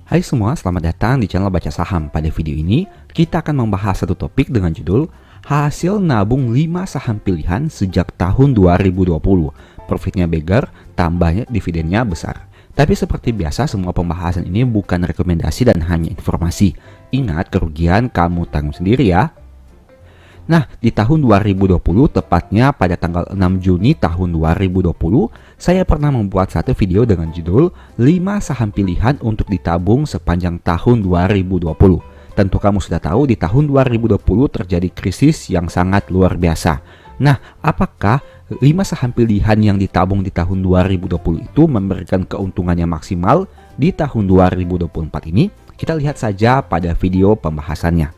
Hai semua, selamat datang di channel Baca Saham. Pada video ini, kita akan membahas satu topik dengan judul Hasil nabung 5 saham pilihan sejak tahun 2020. Profitnya beggar, tambahnya dividennya besar. Tapi seperti biasa, semua pembahasan ini bukan rekomendasi dan hanya informasi. Ingat, kerugian kamu tanggung sendiri ya. Nah, di tahun 2020, tepatnya pada tanggal 6 Juni tahun 2020, saya pernah membuat satu video dengan judul 5 saham pilihan untuk ditabung sepanjang tahun 2020. Tentu kamu sudah tahu di tahun 2020 terjadi krisis yang sangat luar biasa. Nah, apakah 5 saham pilihan yang ditabung di tahun 2020 itu memberikan keuntungan yang maksimal di tahun 2024 ini? Kita lihat saja pada video pembahasannya.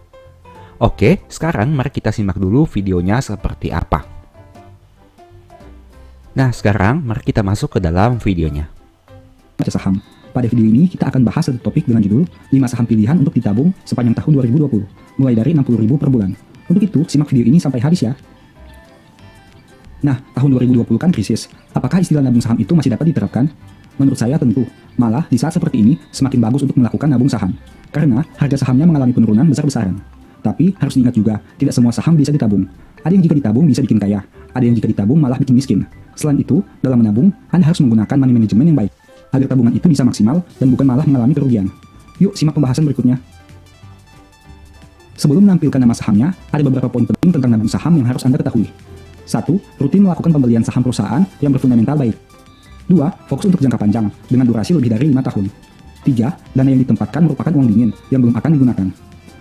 Oke, sekarang mari kita simak dulu videonya seperti apa. Nah, sekarang mari kita masuk ke dalam videonya. Baca saham. Pada video ini kita akan bahas satu topik dengan judul 5 saham pilihan untuk ditabung sepanjang tahun 2020, mulai dari 60.000 per bulan. Untuk itu, simak video ini sampai habis ya. Nah, tahun 2020 kan krisis. Apakah istilah nabung saham itu masih dapat diterapkan? Menurut saya tentu. Malah, di saat seperti ini, semakin bagus untuk melakukan nabung saham. Karena harga sahamnya mengalami penurunan besar-besaran. Tapi harus diingat juga, tidak semua saham bisa ditabung. Ada yang jika ditabung bisa bikin kaya, ada yang jika ditabung malah bikin miskin. Selain itu, dalam menabung, Anda harus menggunakan money management yang baik, agar tabungan itu bisa maksimal dan bukan malah mengalami kerugian. Yuk simak pembahasan berikutnya. Sebelum menampilkan nama sahamnya, ada beberapa poin penting tentang nabung saham yang harus Anda ketahui. 1. Rutin melakukan pembelian saham perusahaan yang berfundamental baik. 2. Fokus untuk jangka panjang, dengan durasi lebih dari 5 tahun. 3. Dana yang ditempatkan merupakan uang dingin yang belum akan digunakan.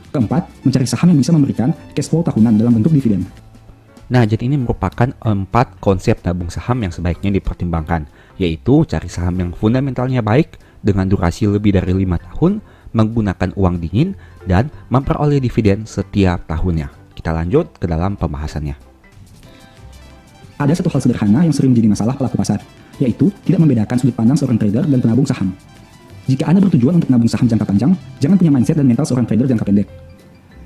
Keempat, mencari saham yang bisa memberikan cash flow tahunan dalam bentuk dividen. Nah, jadi ini merupakan 4 konsep nabung saham yang sebaiknya dipertimbangkan, yaitu cari saham yang fundamentalnya baik, dengan durasi lebih dari 5 tahun, menggunakan uang dingin, dan memperoleh dividen setiap tahunnya. Kita lanjut ke dalam pembahasannya. Ada satu hal sederhana yang sering menjadi masalah pelaku pasar, yaitu tidak membedakan sudut pandang seorang trader dan penabung saham. Jika Anda bertujuan untuk nabung saham jangka panjang, jangan punya mindset dan mental seorang trader jangka pendek.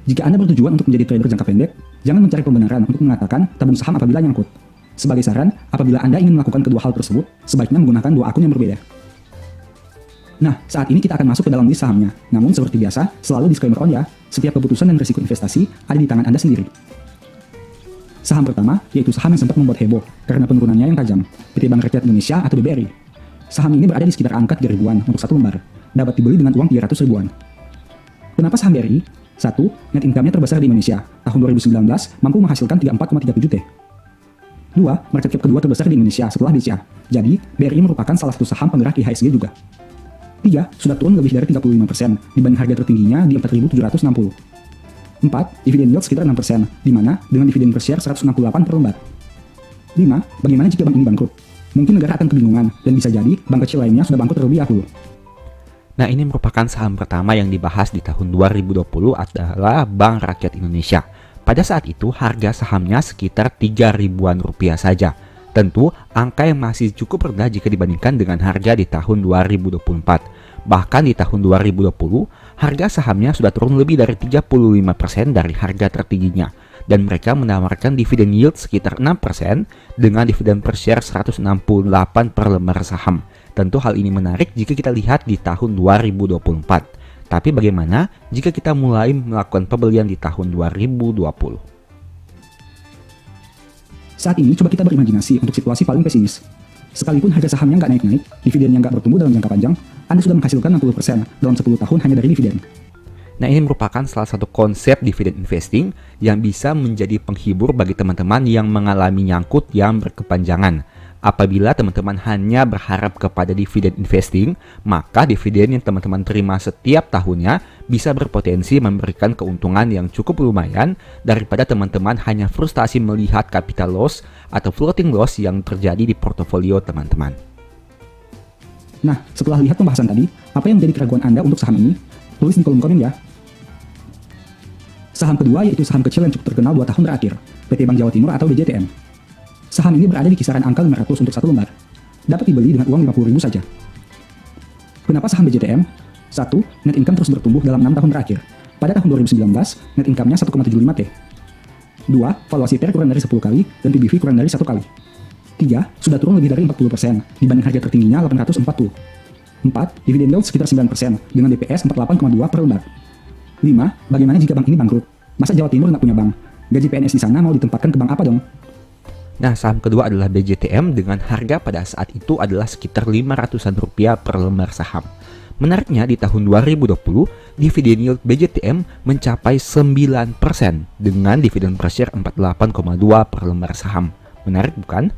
Jika Anda bertujuan untuk menjadi trader jangka pendek, jangan mencari pembenaran untuk mengatakan tabung saham apabila nyangkut. Sebagai saran, apabila Anda ingin melakukan kedua hal tersebut, sebaiknya menggunakan 2 akun yang berbeda. Nah, saat ini kita akan masuk ke dalam list sahamnya. Namun seperti biasa, selalu disclaimer on ya, setiap keputusan dan risiko investasi ada di tangan Anda sendiri. Saham pertama, yaitu saham yang sempat membuat heboh karena penurunannya yang tajam, PT Bank Rakyat Indonesia atau BBRI. Saham ini berada di sekitar angka 3 ribuan untuk satu lembar, dapat dibeli dengan uang 300 ribuan. Kenapa saham BRI? 1. Net income-nya terbesar di Indonesia, tahun 2019 mampu menghasilkan 34,37 T. 2. Market cap kedua terbesar di Indonesia setelah BCA, jadi BRI merupakan salah satu saham penggerak IHSG juga. 3. Sudah turun lebih dari 35% dibanding harga tertingginya di 4.760. 4. Dividen yield sekitar 6%, di mana dengan dividen per share 168 per lembar. 5. Bagaimana jika bank ini bangkrut? Mungkin negara akan kebingungan, dan bisa jadi bank kecil lainnya sudah bangkrut terlebih dahulu. Nah, ini merupakan saham pertama yang dibahas di tahun 2020 adalah Bank Rakyat Indonesia. Pada saat itu, harga sahamnya sekitar 3 ribuan rupiah saja. Tentu, angka yang masih cukup rendah jika dibandingkan dengan harga di tahun 2024. Bahkan di tahun 2020, harga sahamnya sudah turun lebih dari 35% dari harga tertingginya. Dan mereka menawarkan dividen yield sekitar 6% dengan dividen per share 168 per lembar saham. Tentu hal ini menarik jika kita lihat di tahun 2024. Tapi bagaimana jika kita mulai melakukan pembelian di tahun 2020? Saat ini coba kita berimajinasi untuk situasi paling pesimis. Sekalipun harga sahamnya nggak naik-naik, dividennya nggak bertumbuh dalam jangka panjang, Anda sudah menghasilkan 60% dalam 10 tahun hanya dari dividen. Nah, ini merupakan salah satu konsep dividen investing yang bisa menjadi penghibur bagi teman-teman yang mengalami nyangkut yang berkepanjangan. Apabila teman-teman hanya berharap kepada dividen investing, maka dividen yang teman-teman terima setiap tahunnya bisa berpotensi memberikan keuntungan yang cukup lumayan daripada teman-teman hanya frustasi melihat capital loss atau floating loss yang terjadi di portofolio teman-teman. Nah, setelah lihat pembahasan tadi, apa yang menjadi keraguan Anda untuk saham ini? Tulis di kolom komen ya. Saham kedua yaitu saham kecil yang cukup terkenal 2 tahun terakhir, PT Bank Jawa Timur atau BJTM. Saham ini berada di kisaran angka 500 untuk satu lembar. Dapat dibeli dengan uang 50.000 saja. Kenapa saham BJTM? 1. Net income terus bertumbuh dalam 6 tahun terakhir. Pada tahun 2019, net income-nya 1,75 T. 2. Valuasi PER kurang dari 10 kali dan PBV kurang dari 1 kali. 3. Sudah turun lebih dari 40% dibanding harga tertingginya 840. 4. Dividen yield sekitar 9% dengan DPS 48,2 per lembar. 5. Bagaimana jika bank ini bangkrut? Masa Jawa Timur nggak punya bank? Gaji PNS di sana mau ditempatkan ke bank apa dong? Nah, saham kedua adalah BJTM dengan harga pada saat itu adalah sekitar 500-an rupiah per lembar saham. Menariknya di tahun 2020, dividen yield BJTM mencapai 9% dengan dividen per share 48,2 per lembar saham. Menarik bukan?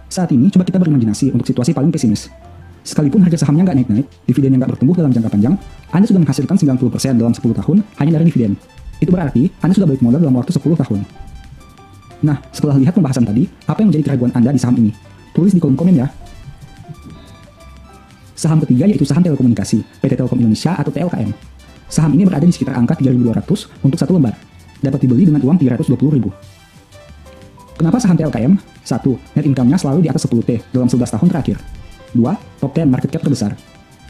Saat ini coba kita berimajinasi untuk situasi paling pesimis. Sekalipun harga sahamnya nggak naik-naik, dividennya nggak bertumbuh dalam jangka panjang, Anda sudah menghasilkan 90% dalam 10 tahun hanya dari dividen. Itu berarti Anda sudah balik modal dalam waktu 10 tahun. Nah, setelah lihat pembahasan tadi, apa yang menjadi keraguan Anda di saham ini? Tulis di kolom komen ya. Saham ketiga yaitu saham telekomunikasi, PT Telkom Indonesia atau TLKM. Saham ini berada di sekitar angka 3.200 untuk satu lembar. Dapat dibeli dengan uang 320.000. Kenapa saham TLKM? 1. Net income-nya selalu di atas 10T dalam 11 tahun terakhir. 2. Top 10 market cap terbesar.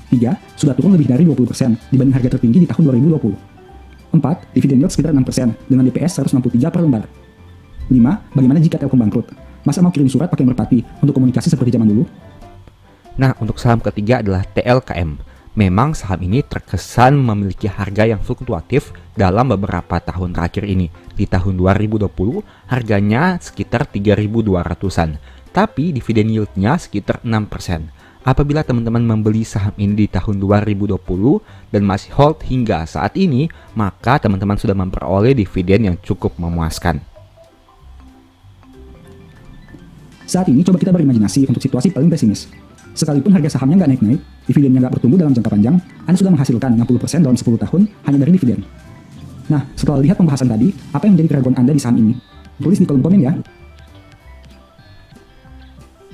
3. Sudah turun lebih dari 20% dibanding harga tertinggi di tahun 2020. 4. Dividen yield sekitar 6% dengan DPS 163 per lembar. 5. Bagaimana jika Telkom bangkrut? Masa mau kirim surat pakai merpati untuk komunikasi seperti zaman dulu? Nah, untuk saham ketiga adalah TLKM. Memang saham ini terkesan memiliki harga yang fluktuatif dalam beberapa tahun terakhir ini. Di tahun 2020, harganya sekitar 3.200-an. Tapi dividen yield-nya sekitar 6%. Apabila teman-teman membeli saham ini di tahun 2020 dan masih hold hingga saat ini, maka teman-teman sudah memperoleh dividen yang cukup memuaskan. Saat ini coba kita berimajinasi untuk situasi paling pesimis. Sekalipun harga sahamnya nggak naik-naik, dividennya nggak bertumbuh dalam jangka panjang, Anda sudah menghasilkan 60% dalam 10 tahun hanya dari dividen. Nah, setelah lihat pembahasan tadi, apa yang menjadi keraguan Anda di saham ini? Tulis di kolom komen ya.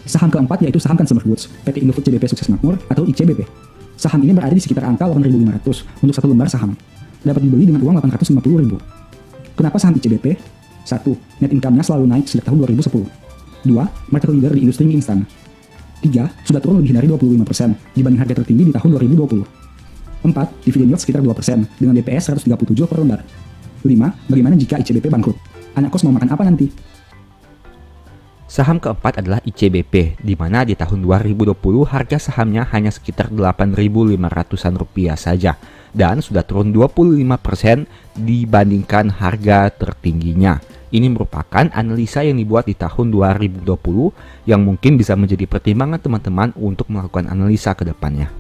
Saham keempat yaitu saham Consumer Goods, PT Indofood CBP Sukses Makmur atau ICBP. Saham ini berada di sekitar angka 8.500 untuk satu lembar saham. Dapat dibeli dengan uang 850.000. Kenapa saham ICBP? 1. Net income-nya selalu naik sejak tahun 2010. 2. Market leader di industri mie instan. 3. Sudah turun lebih dari 25% dibanding harga tertinggi di tahun 2020. 4. Dividen yield sekitar 2% dengan DPS 137 per lembar. 5. Bagaimana jika ICBP bangkrut? Anak kos mau makan apa nanti? Saham keempat adalah ICBP, di mana di tahun 2020 harga sahamnya hanya sekitar 8.500-an rupiah saja dan sudah turun 25% dibandingkan harga tertingginya. Ini merupakan analisa yang dibuat di tahun 2020 yang mungkin bisa menjadi pertimbangan teman-teman untuk melakukan analisa ke depannya.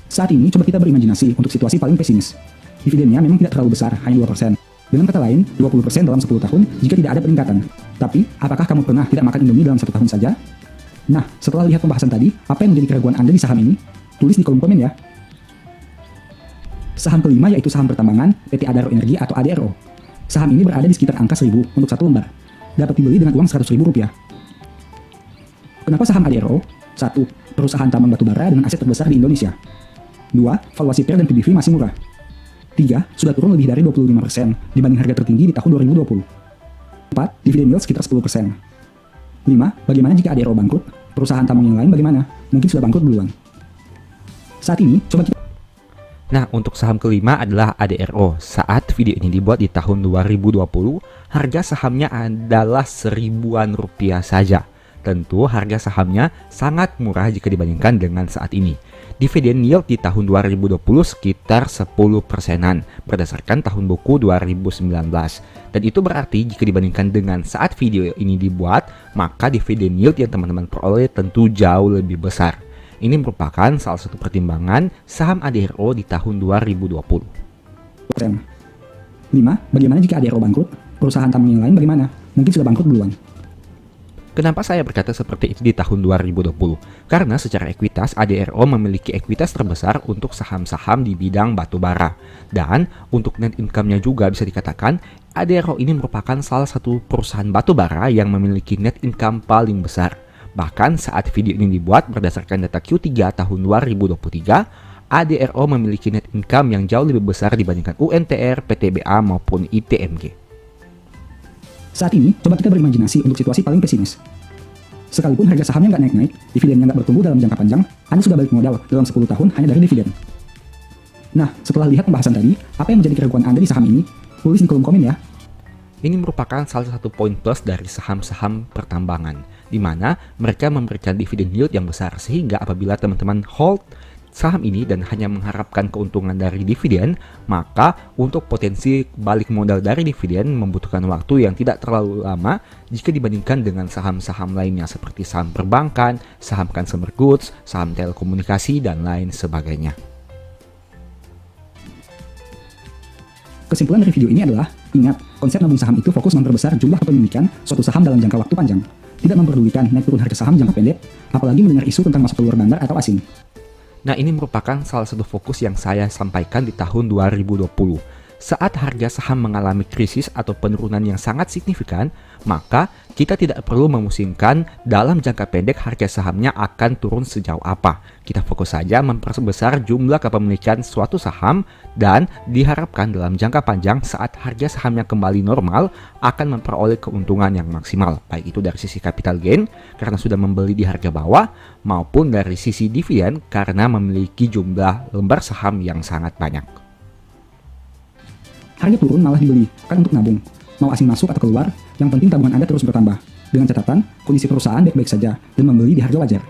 Saat ini coba kita berimajinasi untuk situasi paling pesimis. Dividennya memang tidak terlalu besar, hanya 2%. Dengan kata lain, 20% dalam 10 tahun jika tidak ada peningkatan. Tapi, apakah kamu pernah tidak makan Indomie dalam 1 tahun saja? Nah, setelah lihat pembahasan tadi, apa yang menjadi keraguan Anda di saham ini? Tulis di kolom komen ya. Saham kelima yaitu saham pertambangan PT Adaro Energi atau ADRO. Saham ini berada di sekitar angka 1.000 untuk satu lembar. Dapat dibeli dengan uang 100.000 rupiah. Kenapa saham ADRO? 1. Perusahaan tambang batubara dengan aset terbesar di Indonesia. 2. Valuasi PER dan PBV masih murah. 3. Sudah turun lebih dari 25% dibanding harga tertinggi di tahun 2020. 4. Dividen yield sekitar 10%. 5. Bagaimana jika ADRO bangkrut? Perusahaan tambang yang lain bagaimana? Mungkin sudah bangkrut duluan. Saat ini, coba kita... Nah, untuk saham kelima adalah ADRO. Saat video ini dibuat di tahun 2020, harga sahamnya adalah seribuan rupiah saja. Tentu harga sahamnya sangat murah jika dibandingkan dengan saat ini. Dividen yield di tahun 2020 sekitar 10%-an berdasarkan tahun buku 2019. Dan itu berarti jika dibandingkan dengan saat video ini dibuat, maka dividen yield yang teman-teman peroleh tentu jauh lebih besar. Ini merupakan salah satu pertimbangan saham ADRO di tahun 2020. 5. Bagaimana jika ADRO bangkrut? Perusahaan tambang yang lain bagaimana? Mungkin sudah bangkrut duluan. Kenapa saya berkata seperti itu di tahun 2020? Karena secara ekuitas, ADRO memiliki ekuitas terbesar untuk saham-saham di bidang batubara. Dan untuk net income-nya juga bisa dikatakan, ADRO ini merupakan salah satu perusahaan batubara yang memiliki net income paling besar. Bahkan saat video ini dibuat berdasarkan data Q3 tahun 2023, ADRO memiliki net income yang jauh lebih besar dibandingkan UNTR, PTBA maupun ITMG. Saat ini, coba kita berimajinasi untuk situasi paling pesimis. Sekalipun harga sahamnya nggak naik-naik, dividennya nggak bertumbuh dalam jangka panjang, Anda sudah balik modal dalam 10 tahun hanya dari dividen. Nah, setelah lihat pembahasan tadi, apa yang menjadi keraguan Anda di saham ini? Tulis di kolom komen ya. Ini merupakan salah satu poin plus dari saham-saham pertambangan, di mana mereka memberikan dividen yield yang besar, sehingga apabila teman-teman hold saham ini dan hanya mengharapkan keuntungan dari dividen, maka untuk potensi balik modal dari dividen membutuhkan waktu yang tidak terlalu lama jika dibandingkan dengan saham-saham lainnya seperti saham perbankan, saham consumer goods, saham telekomunikasi, dan lain sebagainya. Kesimpulan dari video ini adalah, ingat, konsep nabung saham itu fokus memperbesar jumlah kepemilikan suatu saham dalam jangka waktu panjang. Tidak memperdulikan naik turun harga saham jangka pendek, apalagi mendengar isu tentang masuk keluar bandar atau asing. Nah, ini merupakan salah satu fokus yang saya sampaikan di tahun 2020. Saat harga saham mengalami krisis atau penurunan yang sangat signifikan, maka kita tidak perlu memusingkan dalam jangka pendek harga sahamnya akan turun sejauh apa. Kita fokus saja memperbesar jumlah kepemilikan suatu saham dan diharapkan dalam jangka panjang saat harga sahamnya kembali normal akan memperoleh keuntungan yang maksimal. Baik itu dari sisi capital gain karena sudah membeli di harga bawah maupun dari sisi dividen karena memiliki jumlah lembar saham yang sangat banyak. Harga turun malah dibeli, kan untuk nabung. Mau asing masuk atau keluar, yang penting tabungan Anda terus bertambah. Dengan catatan, kondisi perusahaan baik-baik saja dan membeli di harga wajar.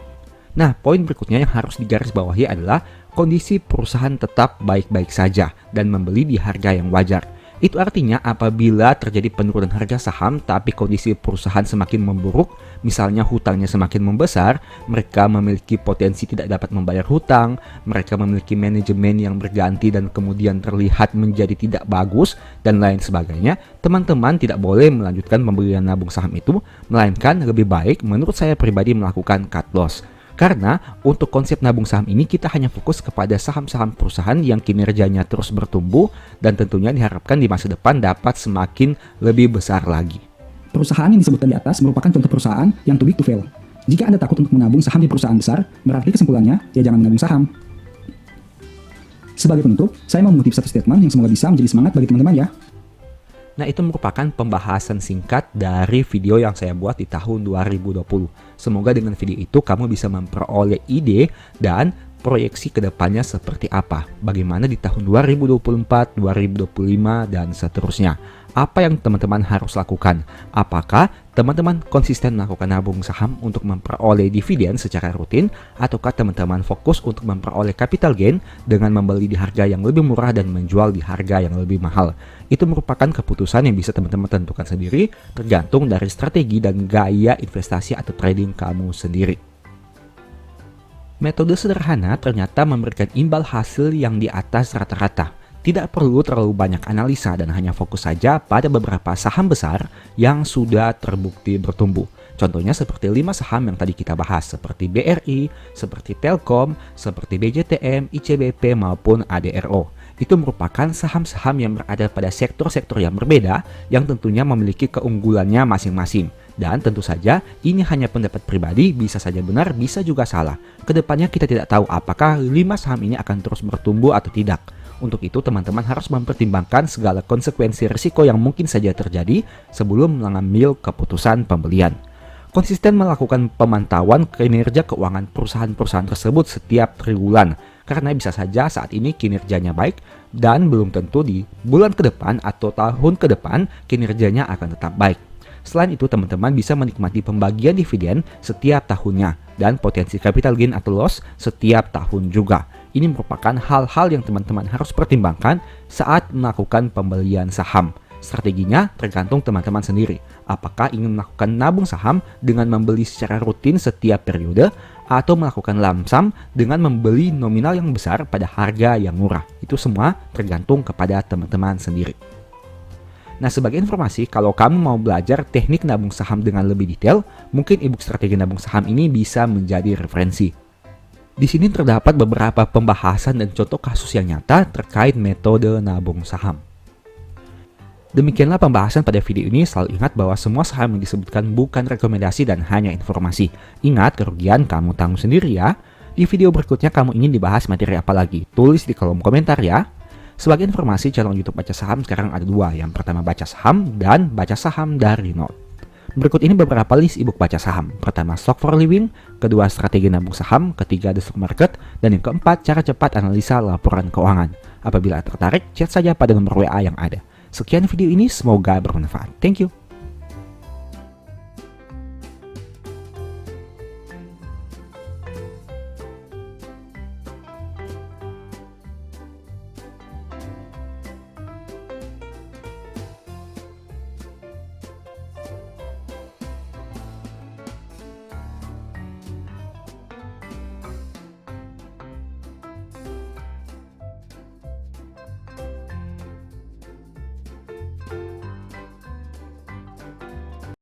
Nah, poin berikutnya yang harus digarisbawahi adalah kondisi perusahaan tetap baik-baik saja dan membeli di harga yang wajar. Itu artinya apabila terjadi penurunan harga saham tapi kondisi perusahaan semakin memburuk, misalnya hutangnya semakin membesar, mereka memiliki potensi tidak dapat membayar hutang, mereka memiliki manajemen yang berganti dan kemudian terlihat menjadi tidak bagus, dan lain sebagainya, teman-teman tidak boleh melanjutkan pembelian nabung saham itu, melainkan lebih baik menurut saya pribadi melakukan cut loss. Karena untuk konsep nabung saham ini kita hanya fokus kepada saham-saham perusahaan yang kinerjanya terus bertumbuh dan tentunya diharapkan di masa depan dapat semakin lebih besar lagi. Perusahaan yang disebutkan di atas merupakan contoh perusahaan yang too big to fail. Jika Anda takut untuk menabung saham di perusahaan besar, berarti kesimpulannya, ya jangan menabung saham. Sebagai penutup, saya mau mengutip satu statement yang semoga bisa menjadi semangat bagi teman-teman ya. Nah, itu merupakan pembahasan singkat dari video yang saya buat di tahun 2020. Semoga dengan video itu kamu bisa memperoleh ide dan proyeksi ke depannya seperti apa. Bagaimana di tahun 2024, 2025, dan seterusnya. Apa yang teman-teman harus lakukan? Apakah teman-teman konsisten melakukan nabung saham untuk memperoleh dividen secara rutin? Ataukah teman-teman fokus untuk memperoleh capital gain dengan membeli di harga yang lebih murah dan menjual di harga yang lebih mahal? Itu merupakan keputusan yang bisa teman-teman tentukan sendiri, tergantung dari strategi dan gaya investasi atau trading kamu sendiri. Metode sederhana ternyata memberikan imbal hasil yang di atas rata-rata. Tidak perlu terlalu banyak analisa dan hanya fokus saja pada beberapa saham besar yang sudah terbukti bertumbuh. Contohnya seperti 5 saham yang tadi kita bahas, seperti BRI, seperti Telkom, seperti BJTM, ICBP maupun ADRO. Itu merupakan saham-saham yang berada pada sektor-sektor yang berbeda yang tentunya memiliki keunggulannya masing-masing. Dan tentu saja ini hanya pendapat pribadi, bisa saja benar, bisa juga salah. Kedepannya kita tidak tahu apakah 5 saham ini akan terus bertumbuh atau tidak. Untuk itu teman-teman harus mempertimbangkan segala konsekuensi risiko yang mungkin saja terjadi sebelum mengambil keputusan pembelian. Konsisten melakukan pemantauan kinerja keuangan perusahaan-perusahaan tersebut setiap triwulan, karena bisa saja saat ini kinerjanya baik dan belum tentu di bulan ke depan atau tahun ke depan kinerjanya akan tetap baik. Selain itu teman-teman bisa menikmati pembagian dividen setiap tahunnya dan potensi capital gain atau loss setiap tahun juga. Ini merupakan hal-hal yang teman-teman harus pertimbangkan saat melakukan pembelian saham. Strateginya tergantung teman-teman sendiri. Apakah ingin melakukan nabung saham dengan membeli secara rutin setiap periode atau melakukan lump sum dengan membeli nominal yang besar pada harga yang murah. Itu semua tergantung kepada teman-teman sendiri. Nah, sebagai informasi, kalau kamu mau belajar teknik nabung saham dengan lebih detail, mungkin ebook strategi nabung saham ini bisa menjadi referensi. Di sini terdapat beberapa pembahasan dan contoh kasus yang nyata terkait metode nabung saham. Demikianlah pembahasan pada video ini. Selalu ingat bahwa semua saham yang disebutkan bukan rekomendasi dan hanya informasi. Ingat, kerugian kamu tanggung sendiri ya. Di video berikutnya kamu ingin dibahas materi apa lagi? Tulis di kolom komentar ya. Sebagai informasi, channel YouTube Baca Saham sekarang ada 2. Yang pertama Baca Saham dan Baca Saham dari Note. Berikut ini beberapa list ebook baca saham. Pertama, Stock for Living. Kedua, Strategi Nabung Saham. Ketiga, The Stock Market. Dan yang keempat, Cara Cepat Analisa Laporan Keuangan. Apabila tertarik, chat saja pada nomor WA yang ada. Sekian video ini, semoga bermanfaat. Thank you.